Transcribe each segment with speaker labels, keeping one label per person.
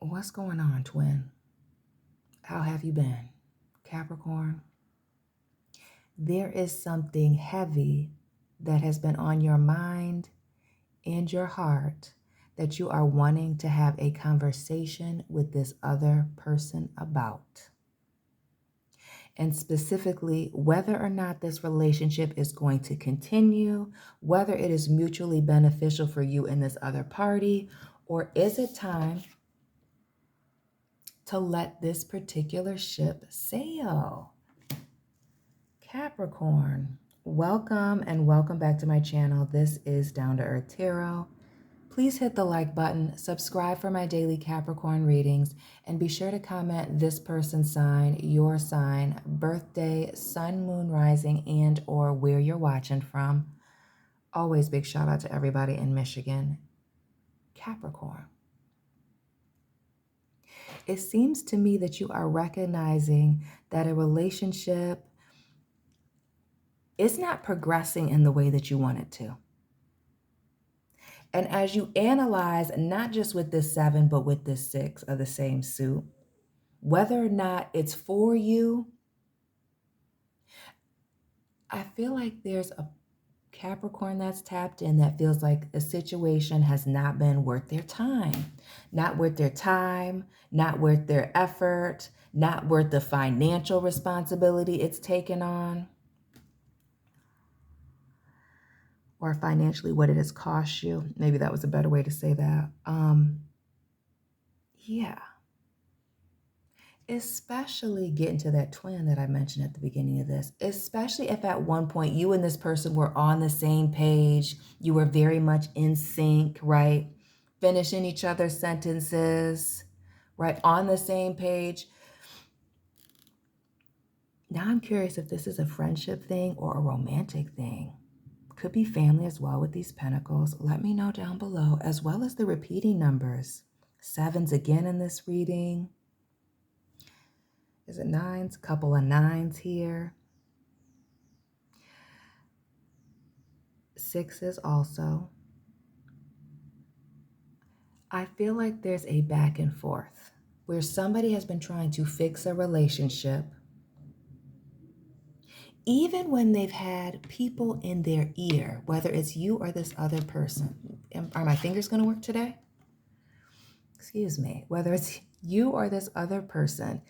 Speaker 1: What's going on, twin? How have you been, Capricorn? There is something heavy that has been on your mind and your heart that you are wanting to have a conversation with this other person about. And specifically, whether or not this relationship is going to continue, whether it is mutually beneficial for you and this other party, or is it time to let this particular ship sail? Capricorn, welcome and welcome back to my channel. This is Down to Earth Tarot. Please hit the like button, subscribe for my daily Capricorn readings, and be sure to comment this person's sign, your sign, birthday, sun, moon, rising, and or where you're watching from. Always big shout out to everybody in Michigan. Capricorn. It seems to me that you are recognizing that a relationship is not progressing in the way that you want it to. And as you analyze, not just with this 7, but with this 6 of the same suit, whether or not it's for you, I feel like there's a Capricorn that's tapped in that feels like a situation has not been worth their time. Not worth their time, not worth their effort, not worth the financial responsibility it's taken on, or financially what it has cost you. Maybe that was a better way to say that. Yeah. Especially getting to that twin that I mentioned at the beginning of this, especially if at one point you and this person were on the same page, you were very much in sync, right? Finishing each other's sentences, right? On the same page. Now I'm curious if this is a friendship thing or a romantic thing. Could be family as well with these pentacles. Let me know down below, as well as the repeating numbers. 7s again in this reading. Is it 9s? Couple of 9s here. 6s also. I feel like there's a back and forth where somebody has been trying to fix a relationship, even when they've had people in their ear, whether it's you or this other person. Are my fingers going to work today? Excuse me. Whether it's you or this other person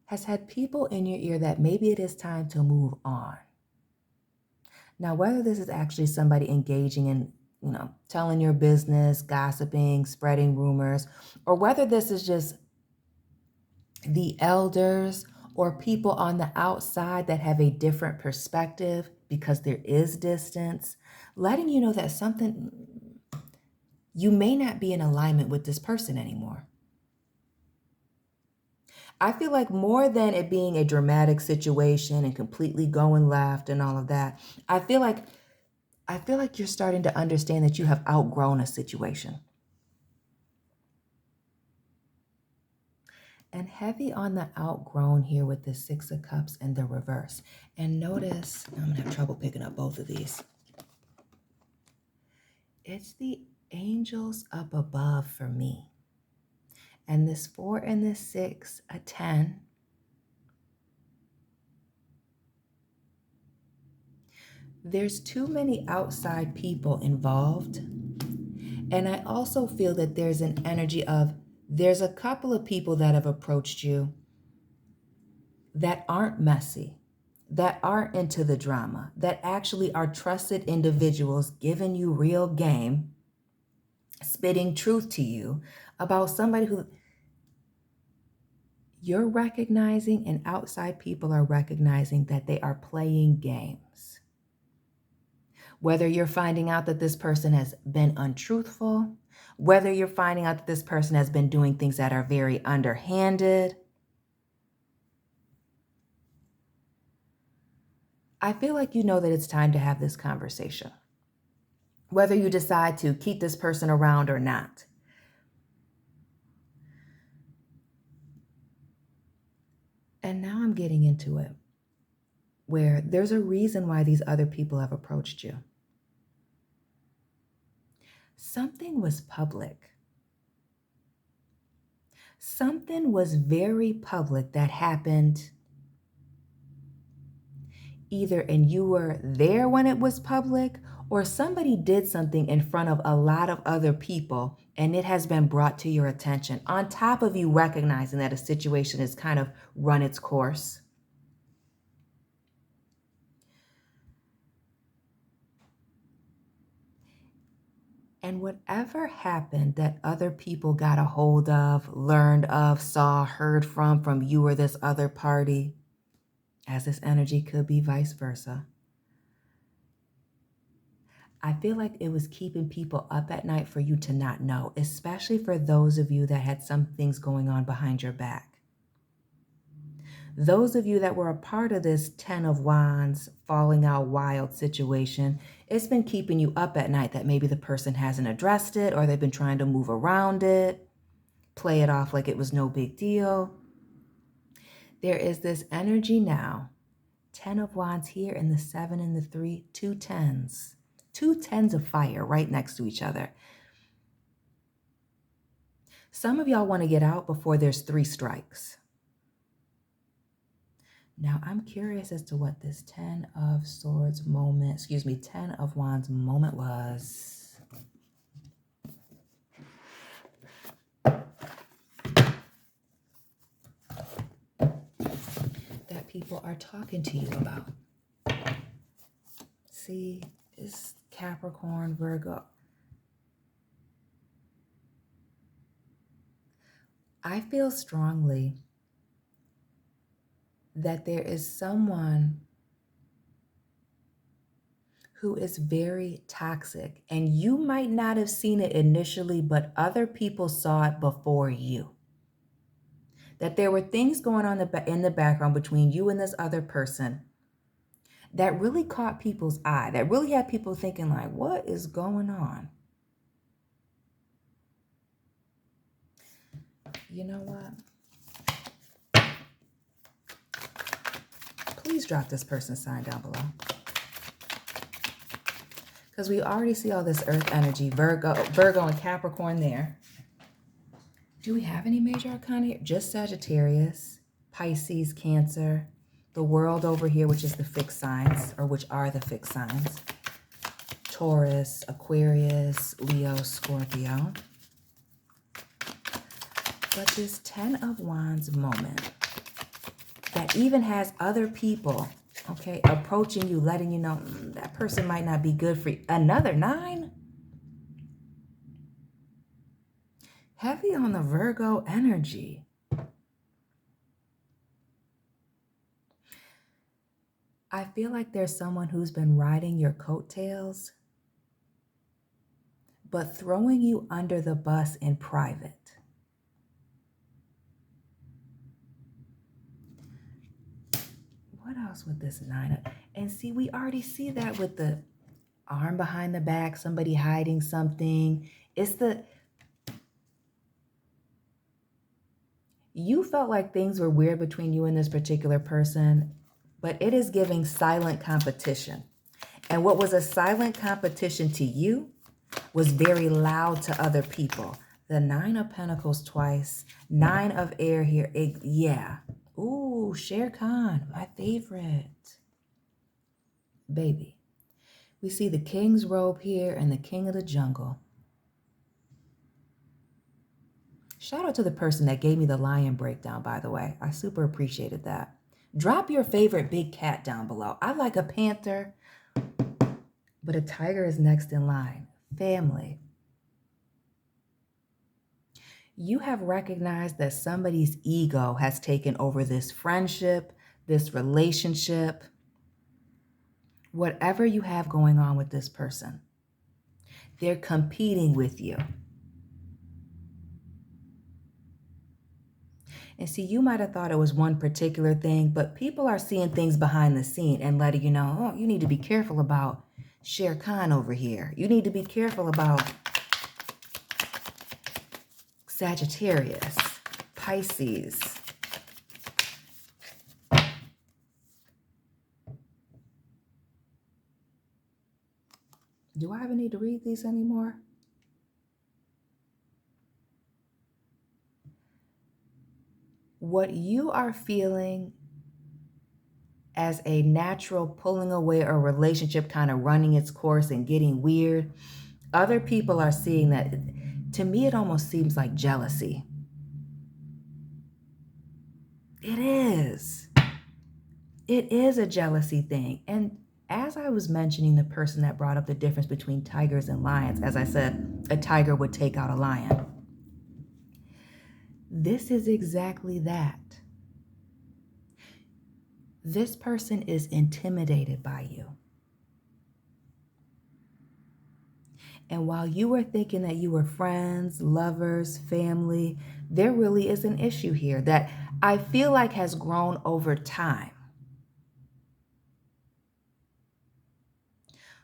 Speaker 1: has had people in your ear that maybe it is time to move on. Now, whether this is actually somebody engaging in, telling your business, gossiping, spreading rumors, or whether this is just the elders or people on the outside that have a different perspective because there is distance, letting you know that you may not be in alignment with this person anymore. I feel like more than it being a dramatic situation and completely going left and all of that, I feel like you're starting to understand that you have outgrown a situation. And heavy on the outgrown here with the 6 of Cups in the reverse. And notice, I'm going to have trouble picking up both of these. It's the angels up above for me. And this 4 and this 6, a 10. There's too many outside people involved. And I also feel that there's an energy of, there's a couple of people that have approached you that aren't messy, that aren't into the drama, that actually are trusted individuals giving you real game, spitting truth to you about somebody who you're recognizing and outside people are recognizing that they are playing games. Whether you're finding out that this person has been untruthful, whether you're finding out that this person has been doing things that are very underhanded, I feel like you know that it's time to have this conversation, whether you decide to keep this person around or not. And now I'm getting into it, where there's a reason why these other people have approached you. Something was public. Something was very public that happened either, and you were there when it was public, or somebody did something in front of a lot of other people and it has been brought to your attention, on top of you recognizing that a situation has kind of run its course. And whatever happened that other people got a hold of, learned of, saw, heard from you or this other party, as this energy could be vice versa, I feel like it was keeping people up at night for you to not know, especially for those of you that had some things going on behind your back. Those of you that were a part of this 10 of Wands falling out wild situation, it's been keeping you up at night that maybe the person hasn't addressed it, or they've been trying to move around it, play it off like it was no big deal. There is this energy now, 10 of Wands here and the 7 and the 3, two tens of fire right next to each other. Some of y'all want to get out before there's 3 strikes. Now, I'm curious as to what this 10 of Wands moment was. That people are talking to you about. See, it's Capricorn, Virgo. I feel strongly that there is someone who is very toxic, and you might not have seen it initially, but other people saw it before you. That there were things going on in the background between you and this other person that really caught people's eye, that really had people thinking like, what is going on? You know what? Please drop this person's sign down below. Because we already see all this earth energy, Virgo and Capricorn there. Do we have any major arcana here? Just Sagittarius, Pisces, Cancer, the world over here, which is the fixed signs, or which are the fixed signs. Taurus, Aquarius, Leo, Scorpio. But this 10 of Wands moment that even has other people, okay, approaching you, letting you know that person might not be good for you. Another 9? Heavy on the Virgo energy. I feel like there's someone who's been riding your coattails, but throwing you under the bus in private. What else with this 9? And see, we already see that with the arm behind the back, somebody hiding something. You felt like things were weird between you and this particular person, but it is giving silent competition. And what was a silent competition to you was very loud to other people. The 9 of Pentacles twice, 9 of air here. Yeah. Ooh, Shere Khan, my favorite. Baby. We see the king's robe here and the king of the jungle. Shout out to the person that gave me the lion breakdown, by the way. I super appreciated that. Drop your favorite big cat down below. I like a panther, but a tiger is next in line. Family. You have recognized that somebody's ego has taken over this friendship, this relationship, whatever you have going on with this person. They're competing with you. And see, you might have thought it was one particular thing, but people are seeing things behind the scene and letting you know, oh, you need to be careful about Shere Khan over here. You need to be careful about Sagittarius, Pisces. Do I even need to read these anymore? What you are feeling as a natural pulling away or relationship kind of running its course and getting weird, other people are seeing that. To me, it almost seems like jealousy. It is. It is a jealousy thing. And as I was mentioning the person that brought up the difference between tigers and lions, as I said, a tiger would take out a lion. This is exactly that. This person is intimidated by you. And while you were thinking that you were friends, lovers, family, there really is an issue here that I feel like has grown over time.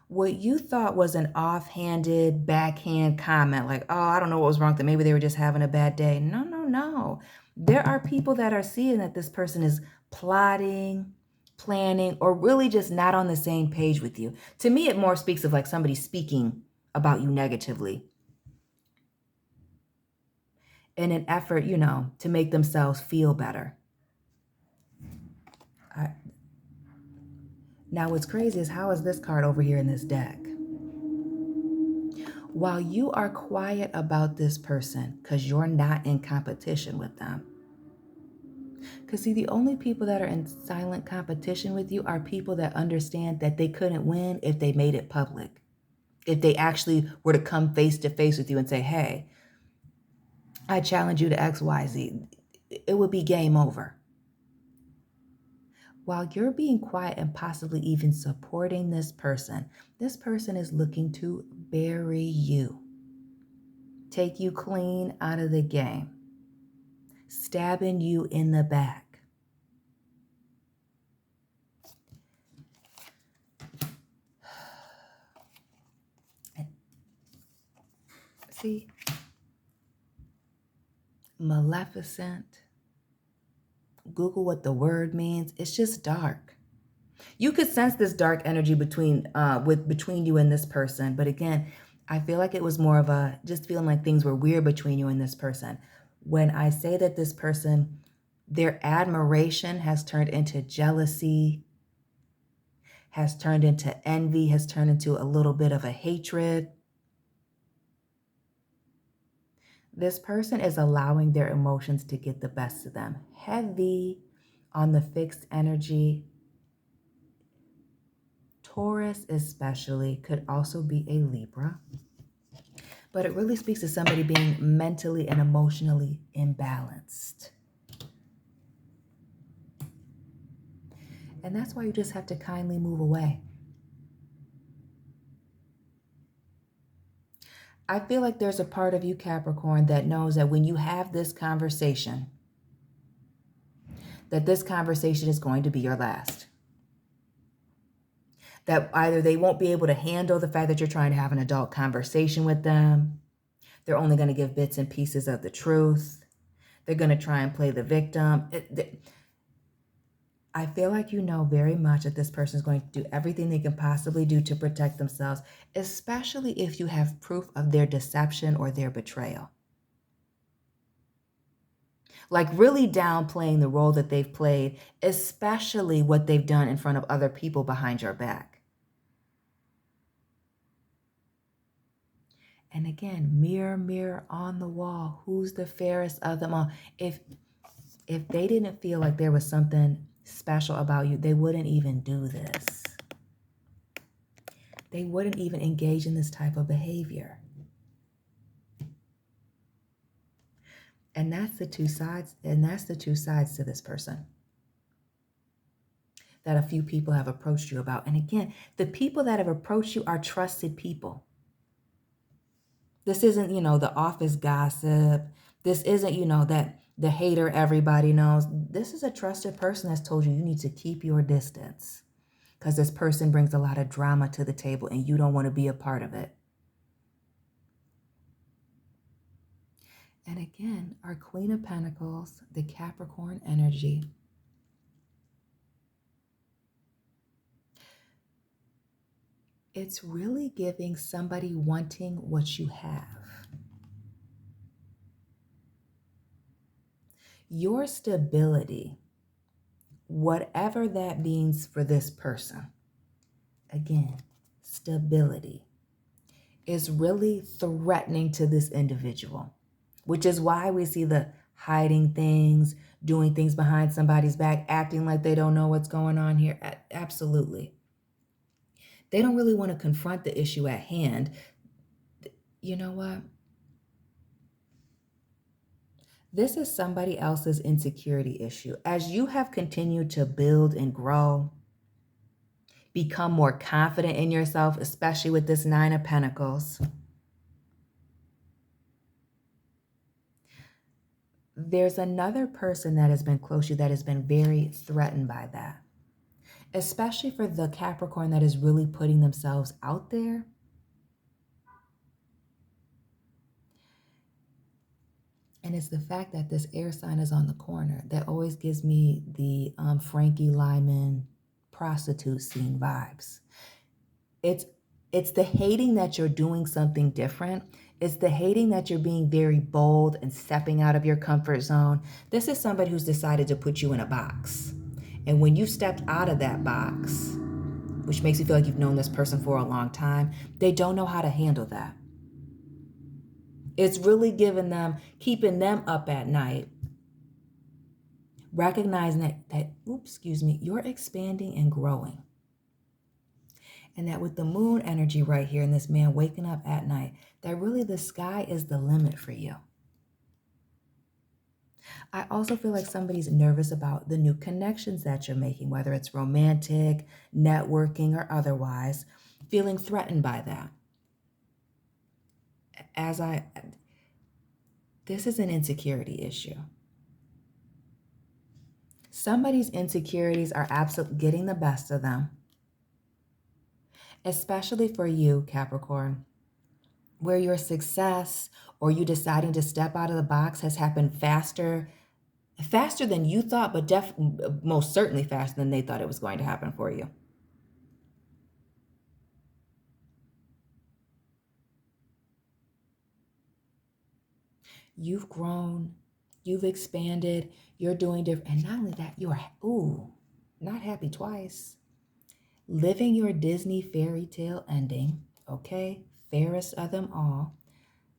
Speaker 1: What you thought was an offhanded, backhand comment, like, oh, I don't know what was wrong with them. Maybe they were just having a bad day. No, no, no. There are people that are seeing that this person is plotting, planning, or really just not on the same page with you. To me, it more speaks of like somebody speaking about you negatively in an effort, to make themselves feel better. Now, what's crazy is how is this card over here in this deck? While you are quiet about this person because you're not in competition with them. Because see, the only people that are in silent competition with you are people that understand that they couldn't win if they made it public. If they actually were to come face to face with you and say, hey, I challenge you to X, Y, Z, it would be game over. While you're being quiet and possibly even supporting this person is looking to bury you, take you clean out of the game, stabbing you in the back. See, Maleficent. Google what the word means. It's just dark. You could sense this dark energy between you and this person. But again, I feel like it was more of a just feeling like things were weird between you and this person. When I say that this person, their admiration has turned into jealousy, has turned into envy, has turned into a little bit of a hatred. This person is allowing their emotions to get the best of them. Heavy on the fixed energy. Taurus especially could also be a Libra. But it really speaks to somebody being mentally and emotionally imbalanced. And that's why you just have to kindly move away. I feel like there's a part of you, Capricorn, that knows that when you have this conversation, that this conversation is going to be your last. That either they won't be able to handle the fact that you're trying to have an adult conversation with them. They're only going to give bits and pieces of the truth. They're going to try and play the victim. I feel like you know very much that this person is going to do everything they can possibly do to protect themselves, especially if you have proof of their deception or their betrayal. Like really downplaying the role that they've played, especially what they've done in front of other people behind your back. And again, mirror, mirror on the wall, who's the fairest of them all? If they didn't feel like there was something special about you, they wouldn't even do this. They wouldn't even engage in this type of behavior. And that's the two sides, to this person that a few people have approached you about. And again, the people that have approached you are trusted people. This isn't, the office gossip. This isn't, that the hater everybody knows. This is a trusted person that's told you need to keep your distance because this person brings a lot of drama to the table and you don't want to be a part of it. And again, our Queen of Pentacles, the Capricorn energy. It's really giving somebody wanting what you have. Your stability, whatever that means for this person, again, stability is really threatening to this individual, which is why we see the hiding things, doing things behind somebody's back, acting like they don't know what's going on here. Absolutely. They don't really want to confront the issue at hand. You know what? This is somebody else's insecurity issue. As you have continued to build and grow, become more confident in yourself, especially with this Nine of Pentacles, there's another person that has been close to you that has been very threatened by that, especially for the Capricorn that is really putting themselves out there. And it's the fact that this air sign is on the corner that always gives me the Frankie Lyman prostitute scene vibes. It's the hating that you're doing something different. It's the hating that you're being very bold and stepping out of your comfort zone. This is somebody who's decided to put you in a box. And when you stepped out of that box, which makes you feel like you've known this person for a long time, they don't know how to handle that. It's really keeping them up at night, recognizing that you're expanding and growing. And that with the moon energy right here and this man waking up at night, that really the sky is the limit for you. I also feel like somebody's nervous about the new connections that you're making, whether it's romantic, networking, or otherwise, feeling threatened by that. This is an insecurity issue. Somebody's insecurities are absolutely getting the best of them. Especially for you, Capricorn, where your success or you deciding to step out of the box has happened faster than you thought, but most certainly faster than they thought it was going to happen for you. You've grown, you've expanded, you're doing different. And not only that, you are, not happy twice. Living your Disney fairy tale ending, okay? Fairest of them all.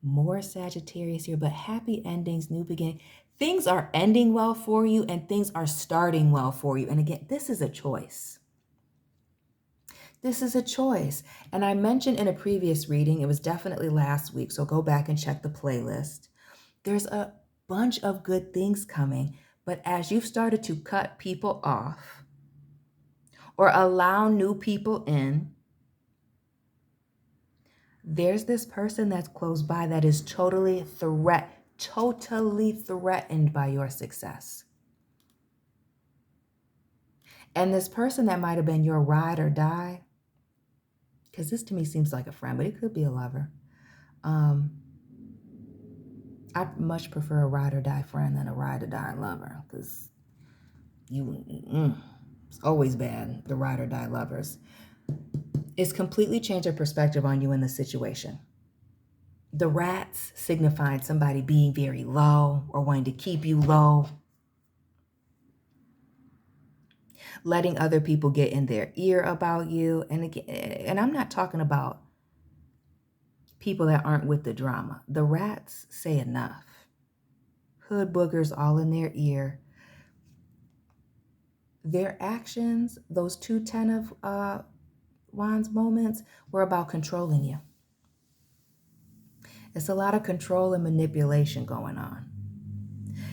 Speaker 1: More Sagittarius here, but happy endings, new beginning. Things are ending well for you and things are starting well for you. And again, this is a choice. This is a choice. And I mentioned in a previous reading, it was definitely last week, so go back and check the playlist. There's a bunch of good things coming, but as you've started to cut people off or allow new people in, there's this person that's close by that is totally threatened by your success. And this person that might have been your ride or die, because this to me seems like a friend, but it could be a lover. I much prefer a ride or die friend than a ride or die lover, because it's always bad, the ride or die lovers. It's completely changed their perspective on you in the situation. The rats signified somebody being very low or wanting to keep you low, letting other people get in their ear about you. And again, and I'm not talking about people that aren't with the drama. The rats say enough. Hood boogers all in their ear. Their actions, those 2 Ten of Wands moments, were about controlling you. It's a lot of control and manipulation going on.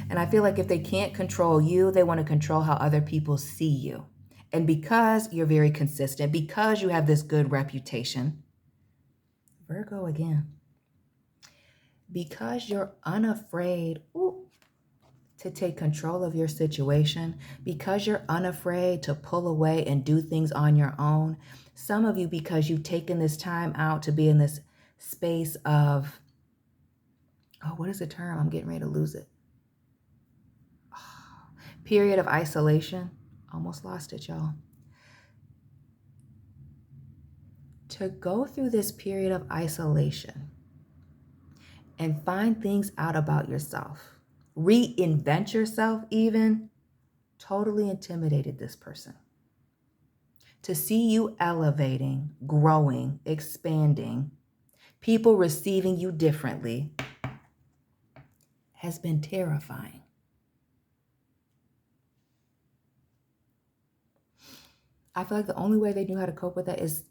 Speaker 1: And I feel like if they can't control you, they want to control how other people see you. And because you're very consistent, because you have this good reputation, Virgo again, because you're unafraid to take control of your situation, because you're unafraid to pull away and do things on your own, some of you, because you've taken this time out to be in this space of, what is the term? I'm getting ready to lose it. Period of isolation. Almost lost it, y'all. To go through this period of isolation and find things out about yourself reinvent yourself even, totally intimidated this person. To see you elevating, growing, expanding, people receiving you differently has been terrifying. I feel like the only way they knew how to cope with that is,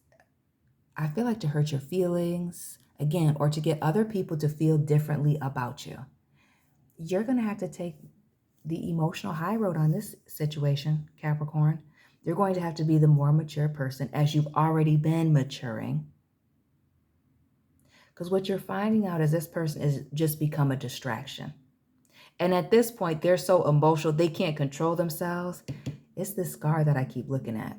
Speaker 1: I feel like, to hurt your feelings, again, or to get other people to feel differently about you. You're going to have to take the emotional high road on this situation, Capricorn. You're going to have to be the more mature person, as you've already been maturing. Because what you're finding out is this person is just become a distraction. And at this point, they're so emotional, they can't control themselves. It's this scar that I keep looking at.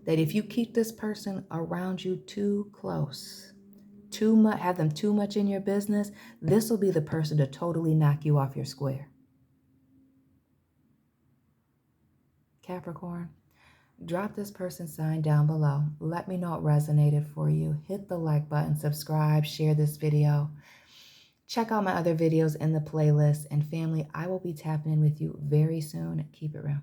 Speaker 1: That if you keep this person around you too close, too much, have them too much in your business, this will be the person to totally knock you off your square. Capricorn, drop this person sign down below. Let me know it resonated for you. Hit the like button, subscribe, share this video. Check out my other videos in the playlist. And family, I will be tapping in with you very soon. Keep it real.